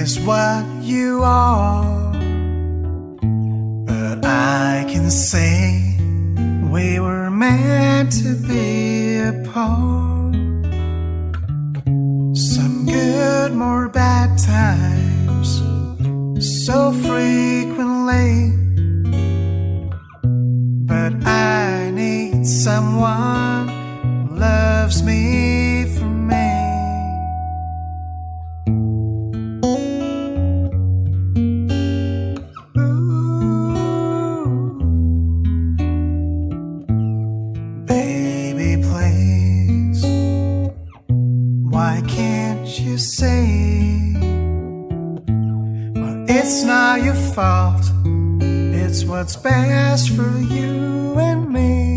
is what you are, but I can say we were meant to be apart. Some good, more bad times, so frequently, but I need someone who loves me for me. Baby, please, why can't you say, well, it's not your fault, it's what's best for you and me.